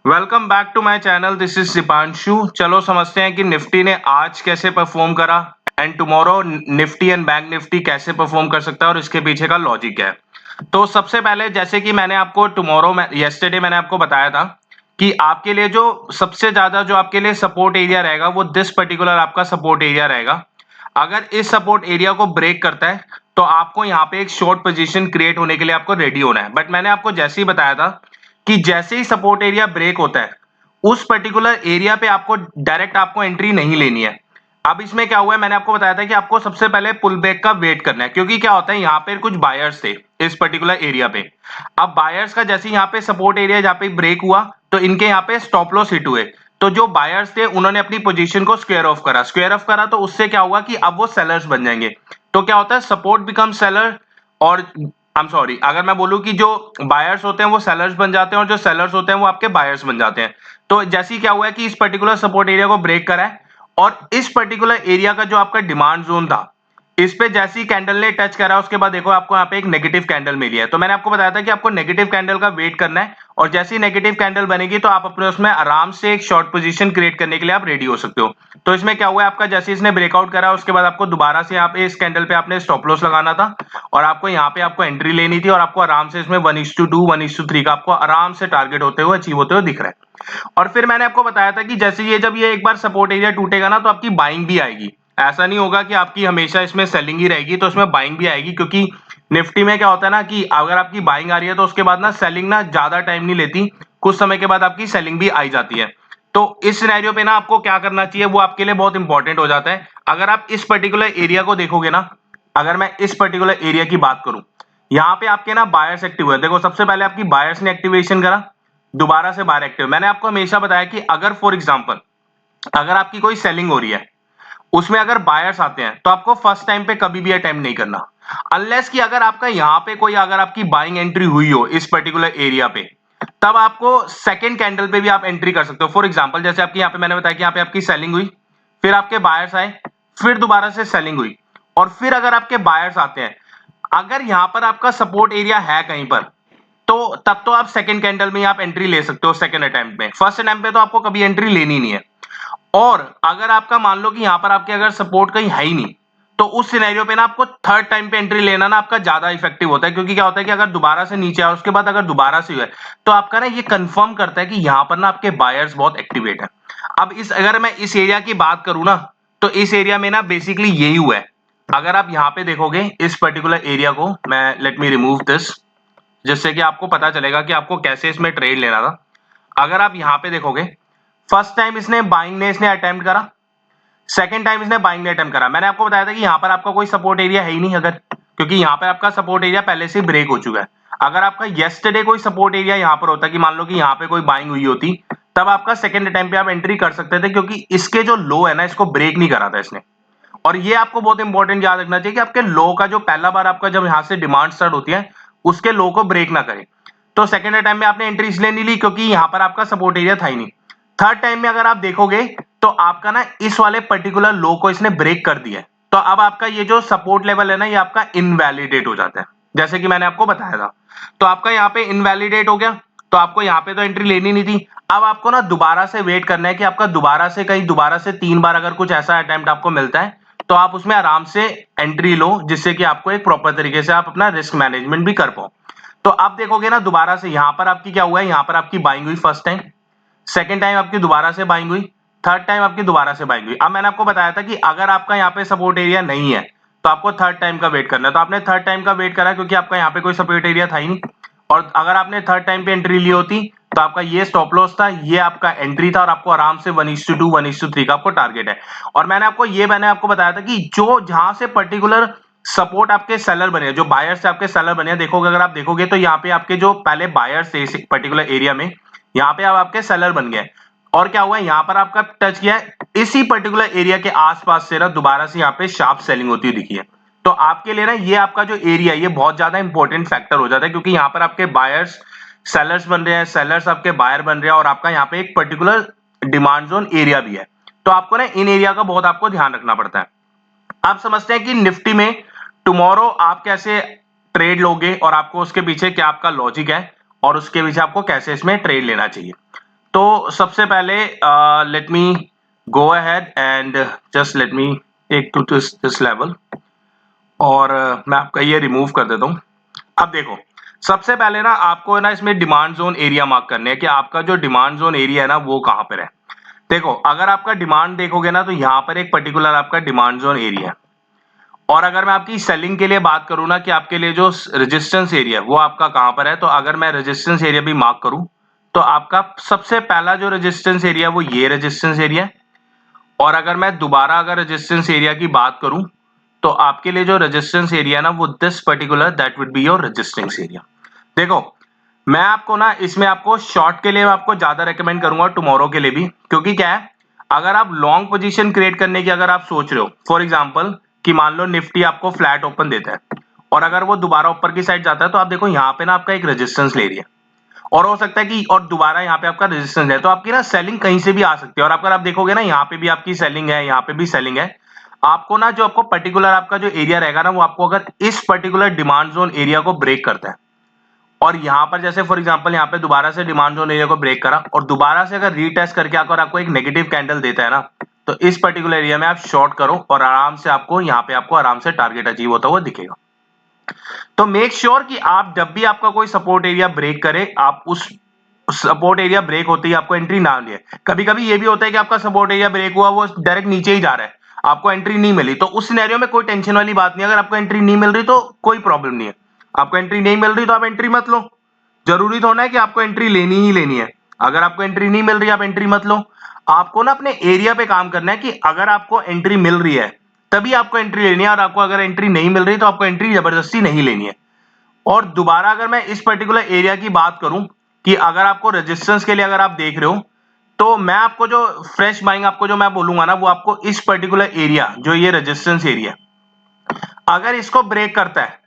Welcome back to my channel. This is Deepanshu. चलो समझते हैं कि निफ्टी ने आज कैसे परफॉर्म करा and tomorrow Nifty and bank Nifty कैसे परफॉर्म कर सकता है और इसके पीछे का लॉजिक क्या है। तो सबसे पहले जैसे कि मैंने आपको यस्टरडे मैंने आपको बताया था कि आपके लिए जो सबसे ज्यादा जो आपके लिए सपोर्ट एरिया रहेगा वो दिस पर्टिकुलर आपका सपोर्ट एरिया रहेगा। अगर इस सपोर्ट एरिया को ब्रेक करता है तो आपको यहाँ पे एक शॉर्ट पोजीशन क्रिएट होने के लिए आपको रेडी होना है। बट मैंने आपको जैसे ही बताया था कि जैसे ही सपोर्ट एरिया ब्रेक होता है उस पर्टिकुलर एरिया पे आपको डायरेक्ट आपको एंट्री नहीं लेनी है। अब इसमें क्या हुआ है, मैंने आपको बताया था कि आपको सबसे पहले पुल बैक का वेट करना है, क्योंकि क्या होता है यहाँ पे कुछ बायर्स थे इस पर्टिकुलर एरिया पे। अब बायर्स का जैसे यहाँ पे सपोर्ट एरिया जहाँ पे ब्रेक हुआ तो इनके यहाँ पे स्टॉप लॉस हिट हुए। तो जो बायर्स थे उन्होंने अपनी पोजीशन को स्क्वायर ऑफ करा तो उससे क्या हुआ कि अब वो सेलर्स बन जाएंगे। तो क्या होता है, सपोर्ट बिकम सेलर और आई एम सॉरी, अगर मैं बोलूं कि जो बायर्स होते हैं वो सेलर्स बन जाते हैं और जो सेलर्स होते हैं वो आपके बायर्स बन जाते हैं। तो जैसे ही क्या हुआ है कि इस पर्टिकुलर सपोर्ट एरिया को ब्रेक करा है और इस पर्टिकुलर एरिया का जो आपका डिमांड जोन था इस पे जैसी कैंडल ने टच करा उसके बाद देखो आपको यहाँ पे एक नेगेटिव कैंडल मिली है। तो मैंने आपको बताया था कि आपको नेगेटिव कैंडल का वेट करना है और जैसी नेगेटिव कैंडल बनेगी तो आप अपने उसमें आराम से एक शॉर्ट पोजीशन क्रिएट करने के लिए आप रेडी हो सकते हो। तो इसमें क्या हुआ है, आपका जैसे इसने ब्रेकआउट करा उसके बाद आपको दोबारा से यहाँ पे इस कैंडल पे आपने स्टॉप लॉस लगाना था और आपको यहाँ पे आपको एंट्री लेनी थी और आपको आराम से इसमें 1:2 1:3 का आपको आराम से टारगेट होते हुए अचीव होते हुए दिख रहा है। और फिर मैंने आपको बताया था कि जैसे ये जब ये एक बार सपोर्ट एरिया टूटेगा ना तो आपकी बाइंग भी आएगी। ऐसा नहीं होगा कि आपकी हमेशा इसमें सेलिंग ही रहेगी, तो इसमें बाइंग भी आएगी, क्योंकि निफ्टी में क्या होता है ना कि अगर आपकी बाइंग आ रही है तो उसके बाद ना सेलिंग ना ज्यादा टाइम नहीं लेती, कुछ समय के बाद आपकी सेलिंग भी आई जाती है। तो इस सिनेरियो पे ना आपको क्या करना चाहिए वो आपके लिए बहुत इंपॉर्टेंट हो जाता है। अगर आप इस पर्टिकुलर एरिया को देखोगे ना, अगर मैं इस पर्टिकुलर एरिया की बात करूं, यहाँ पे आपके ना बायर्स एक्टिव हुए। देखो सबसे पहले आपकी बायर्स ने एक्टिवेशन करा, दोबारा से बायर एक्टिव। मैंने आपको हमेशा बताया कि अगर फॉर एग्जांपल अगर आपकी कोई सेलिंग हो रही है उसमें अगर बायर्स आते हैं तो आपको फर्स्ट टाइम पे कभी भी अटेम्प्ट नहीं करना, अनलेस कि अगर आपका यहाँ पे कोई अगर आपकी बाइंग एंट्री हुई हो इस पर्टिकुलर एरिया पे, तब आपको सेकंड कैंडल पे भी आप एंट्री कर सकते हो। फॉर एग्जांपल जैसे आपकी यहाँ पे मैंने बताया कि यहाँ पे आपकी सेलिंग हुई, फिर आपके बायर्स आए, फिर दोबारा से सेलिंग हुई और फिर अगर आपके बायर्स आते हैं, अगर यहां पर आपका सपोर्ट एरिया है कहीं पर तो तब तो आप सेकंड कैंडल में आप एंट्री ले सकते हो सेकंड अटेम्प्ट में। फर्स्ट अटेम्प्ट पे तो आपको कभी एंट्री लेनी नहीं है। और अगर आपका मान लो कि यहां पर आपके अगर सपोर्ट कहीं है ही नहीं तो उस सिनेरियो पे ना आपको थर्ड टाइम पे एंट्री लेना ना आपका ज्यादा इफेक्टिव होता है, क्योंकि क्या होता है कि अगर दोबारा से नीचे आए उसके बाद अगर दोबारा से हुआ है तो आपका ना ये कंफर्म करता है कि यहां पर ना आपके बायर्स बहुत एक्टिवेट है। अब इस अगर मैं इस एरिया की बात करूं ना तो इस एरिया में ना बेसिकली यही हुआ है। अगर आप यहां पे देखोगे इस पर्टिकुलर एरिया को, मैं लेट मी रिमूव दिस जिससे कि आपको पता चलेगा कि आपको कैसे इसमें ट्रेड लेना था। अगर आप यहां पे देखोगे, फर्स्ट टाइम इसने बाइंग ने इसने अटेम्प्ट करा, सेकंड टाइम इसने बाइंग ने अटेम्प्ट करा। मैंने आपको बताया था कि यहां पर आपका कोई सपोर्ट एरिया है ही नहीं, अगर क्योंकि यहां पर आपका सपोर्ट एरिया पहले से ब्रेक हो चुका है। अगर आपका येस्टरडे कोई सपोर्ट एरिया यहां पर होता कि मान लो कि यहां पे कोई बाइंग हुई होती, तब आपका सेकंड अटेम्प्ट पे आप एंट्री कर सकते थे, क्योंकि इसके जो लो है ना इसको ब्रेक नहीं करा था इसने। और ये आपको बहुत इंपॉर्टेंट याद रखना चाहिए कि आपके लो का जो पहला बार आपका जब यहां से डिमांड स्टार्ट होती है उसके लो को ब्रेक ना करे। तो सेकंड टाइम में आपने एंट्री इसलिए नहीं ली क्योंकि यहां पर आपका सपोर्ट एरिया था ही नहीं। थर्ड टाइम में अगर आप देखोगे तो आपका ना इस वाले पर्टिकुलर लो को इसने ब्रेक कर दिया है, तो अब आपका ये जो सपोर्ट लेवल है ना ये आपका इनवैलिडेट हो जाता है, जैसे कि मैंने आपको बताया था। तो आपका यहाँ पे इनवैलिडेट हो गया, तो आपको यहाँ पे तो एंट्री लेनी नहीं थी। अब आपको ना दोबारा से वेट करना है कि आपका दोबारा से कहीं दोबारा से 3 बार अगर कुछ ऐसा अटेम्प्ट आपको मिलता है तो आप उसमें आराम से एंट्री लो, जिससे कि आपको एक प्रॉपर तरीके से आप अपना रिस्क मैनेजमेंट भी कर पाओ। तो आप देखोगे ना दोबारा से यहां पर आपकी क्या हुआ है, यहां पर आपकी बाइंग हुई फर्स्ट टाइम, सेकंड टाइम आपकी दोबारा से बाइंग हुई, थर्ड टाइम आपकी दोबारा से बाइंग हुई। अब मैंने आपको बताया था कि अगर आपका यहाँ पे सपोर्ट एरिया नहीं है तो आपको थर्ड टाइम का वेट करना है। तो आपने थर्ड टाइम का वेट करा क्योंकि आपका यहाँ पे कोई सपोर्ट एरिया था ही नहीं, और अगर आपने थर्ड टाइम पे एंट्री ली होती तो आपका ये स्टॉप लॉस था, ये आपका एंट्री था और आपको आराम से 1:2 1:3 का आपको टारगेट है। और मैंने आपको बताया था कि जो जहां से पर्टिकुलर सपोर्ट आपके सेलर बने, जो बायर्स से आपके सेलर बने, देखोगे अगर आप देखोगे तो यहाँ पे आपके जो पहले बायर्स थे इस पर्टिकुलर एरिया में, यहाँ पे अब आपके सेलर बन गए। और क्या हुआ है, यहाँ पर आपका टच किया है, इसी पर्टिकुलर एरिया के आसपास से ना दोबारा से यहाँ पे शार्प सेलिंग होती हुई दिखी है। तो आपके लिए ना ये आपका जो एरिया है ये बहुत ज्यादा इंपॉर्टेंट फैक्टर हो जाता है, क्योंकि यहाँ पर आपके बायर्स सेलर्स बन रहे हैं, सेलर्स आपके बायर बन रहे हैं और आपका यहाँ पे एक पर्टिकुलर डिमांड जोन एरिया भी है। तो आपको ना इन एरिया का बहुत आपको ध्यान रखना पड़ता है। आप समझते हैं कि निफ्टी में टुमारो आप कैसे ट्रेड लोगे और आपको उसके पीछे क्या आपका लॉजिक है और उसके पीछे आपको कैसे इसमें ट्रेड लेना चाहिए। तो सबसे पहले let me go ahead and just let me take to this level और मैं आपका ये रिमूव कर देता हूँ। अब देखो, सबसे पहले ना आपको ना इसमें डिमांड जोन एरिया मार्क करने हैं कि आपका जो डिमांड जोन एरिया है ना वो कहाँ पर है। देखो, अगर आपका डिमांड देखोगे ना तो यहाँ पर एक पर्टिकुलर आपका डिमांड जोन एरिया है, और अगर मैं आपकी सेलिंग के लिए बात करूँ ना कि आपके लिए जो रेजिस्टेंस एरिया है वो आपका कहाँ पर है, तो अगर मैं रेजिस्टेंस एरिया भी मार्क करूँ तो आपका सबसे पहला जो रेजिस्टेंस एरिया वो ये रेजिस्टेंस एरिया है। और अगर मैं दोबारा अगर रेजिस्टेंस एरिया की बात करूं तो आपके लिए जो रेजिस्टेंस एरिया ना वो this particular that would be your resistance area. देखो, मैं आपको ना इसमें आपको शॉर्ट के लिए मैं आपको ज्यादा रेकमेंड करूंगा, टुमारो के लिए भी, क्योंकि क्या है, अगर आप लॉन्ग पोजीशन क्रिएट करने की अगर आप सोच रहे हो, फॉर एग्जांपल कि मान लो निफ्टी आपको फ्लैट ओपन देता है और अगर वो दोबारा ऊपर की साइड जाता है तो आप देखो यहाँ पे ना आपका एक रेजिस्टेंस ले रही है और हो सकता है कि और दोबारा यहाँ पे आपका रेजिस्टेंस है, तो आपकी ना सेलिंग कहीं से भी आ सकती है। और अगर आप देखोगे ना यहाँ पे भी आपकी सेलिंग है, यहाँ पे भी सेलिंग है, आपको ना जो आपको पर्टिकुलर आपका जो एरिया रहेगा ना वो आपको अगर इस पर्टिकुलर डिमांड जोन एरिया को ब्रेक करता है और यहाँ पर जैसे फॉर एग्जांपल यहाँ पे दोबारा से डिमांड जोन एरिया को ब्रेक करा और दोबारा से अगर रीटेस्ट करके अगर आपको एक नेगेटिव कैंडल देता है ना तो इस पर्टिकुलर एरिया में आप शॉर्ट करो और आराम से आपको यहाँ पे आपको आराम से टारगेट अचीव होता हुआ दिखेगा। तो मेक श्योर कि आप जब भी आपका कोई सपोर्ट एरिया ब्रेक करे आप उस सपोर्ट एरिया ब्रेक होते ही आपको एंट्री ना लिए। कभी कभी ये भी होता है कि आपका सपोर्ट एरिया ब्रेक हुआ वो डायरेक्ट नीचे ही जा रहा है, आपको एंट्री नहीं मिली, तो उस सिनेरियो में कोई टेंशन वाली बात नहीं। अगर आपको एंट्री नहीं मिल रही तो कोई प्रॉब्लम नहीं है, आपको एंट्री नहीं मिल रही तो आप एंट्री मत लो। जरूरी थोड़ा है कि आपको एंट्री लेनी ही लेनी है। अगर आपको एंट्री नहीं मिल रही आप एंट्री मत लो। आपको ना अपने एरिया पे काम करना है कि अगर आपको एंट्री मिल रही है तभी आपको एंट्री लेनी है, और आपको अगर एंट्री नहीं मिल रही तो आपको एंट्री जबरदस्ती नहीं लेनी है। और दोबारा अगर मैं इस पर्टिकुलर एरिया की बात करूं कि अगर आपको रेजिस्टेंस के लिए अगर आप देख रहे हो तो मैं आपको जो फ्रेश बाइंग आपको जो मैं बोलूंगा ना वो आपको इस पर्टिकुलर एरिया जो ये रेजिस्टेंस एरिया अगर इसको ब्रेक करता है,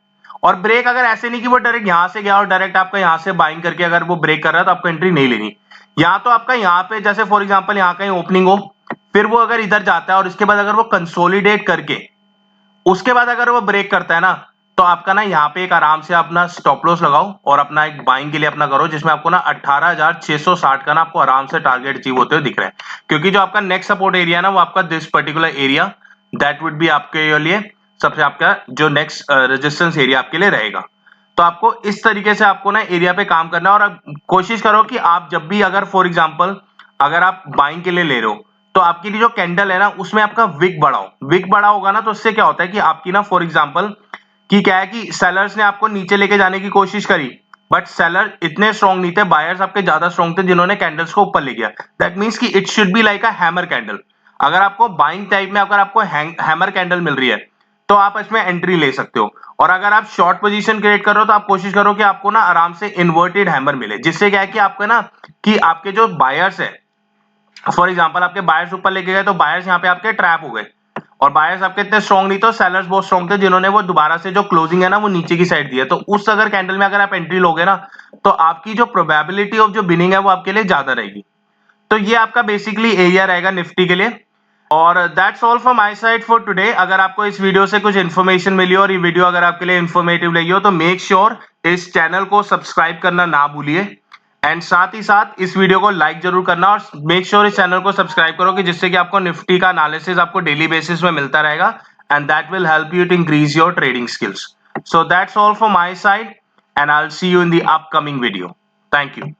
और ब्रेक अगर ऐसे नहीं कि वो डायरेक्ट यहां से गया और डायरेक्ट आपका यहां से बाइंग करके अगर वो ब्रेक कर रहा है तो आपको एंट्री नहीं लेनी। या तो आपका यहाँ पे जैसे फॉर एग्जांपल यहाँ कहीं ओपनिंग हो, फिर वो अगर इधर जाता है और इसके बाद अगर वो कंसोलिडेट करके उसके बाद अगर वो ब्रेक करता है ना तो आपका ना यहाँ पे एक आराम से अपना स्टॉप लॉस लगाओ और अपना एक बाइंग के लिए अपना करो जिसमें आपको ना 18,660 का ना आपको आराम से टारगेट अचीव होते हुए दिख रहा है। क्योंकि जो आपका नेक्स्ट सपोर्ट एरिया है ना वो आपका this particular area that would be आपके लिए सबसे आपका जो नेक्स्ट रेजिस्टेंस एरिया आपके लिए रहेगा। तो आपको इस तरीके से आपको ना एरिया पे काम करना है और कोशिश करो कि आप जब भी अगर फॉर एग्जांपल अगर आप बाइंग के लिए ले रहे हो तो आपकी जो कैंडल है ना उसमें आपका विक बढ़ाओ। विक बड़ा होगा ना तो उससे क्या होता है कि आपकी ना फॉर एग्जांपल कि क्या है कि सेलर्स ने आपको नीचे लेके जाने की कोशिश करी बट सेलर इतने स्ट्रॉन्ग नहीं थे, बायर्स आपके ज्यादा स्ट्रॉन्ग थे जिन्होंने कैंडल्स को ऊपर ले गया। दैट मींस कि it should be like a hammer candle. अगर आपको बाइंग टाइप में अगर आपको हैमर कैंडल मिल रही है तो आप इसमें एंट्री ले सकते हो। और अगर आप शॉर्ट पोजीशन क्रिएट कर रहे हो तो आप कोशिश करो कि आपको ना आराम से इन्वर्टेड हैमर मिले, जिससे क्या है कि आपको ना कि आपके जो बायर्स है फॉर एग्जांपल आपके बायर्स ऊपर लेके गए तो बायर्स यहाँ पे आपके ट्रैप हो गए और बायर्स आपके इतने स्ट्रॉन्ग नहीं तो सेलर्स बहुत स्ट्रॉन्ग थे जिन्होंने वो दोबारा से जो क्लोजिंग है ना वो नीचे की साइड दी है। तो उस अगर कैंडल में अगर आप एंट्री लोगे ना तो आपकी जो प्रोबेबिलिटी ऑफ जो बिनिंग है वो आपके लिए ज्यादा रहेगी। तो ये आपका बेसिकली एरिया रहेगा निफ्टी के लिए। और that's all from my side for today. अगर आपको इस वीडियो से कुछ इन्फॉर्मेशन मिली और ये वीडियो अगर आपके लिए इन्फॉर्मेटिव लगी हो तो मेक श्योर इस चैनल को सब्सक्राइब करना ना भूलिए एंड साथ ही साथ इस वीडियो को लाइक जरूर करना और मेक श्योर इस चैनल को सब्सक्राइब करो कि जिससे कि आपको निफ्टी का एनालिसिस आपको डेली बेसिस में मिलता रहेगा and that will help you to increase your trading skills. So that's all from my side and I will see you in the upcoming video. Thank you.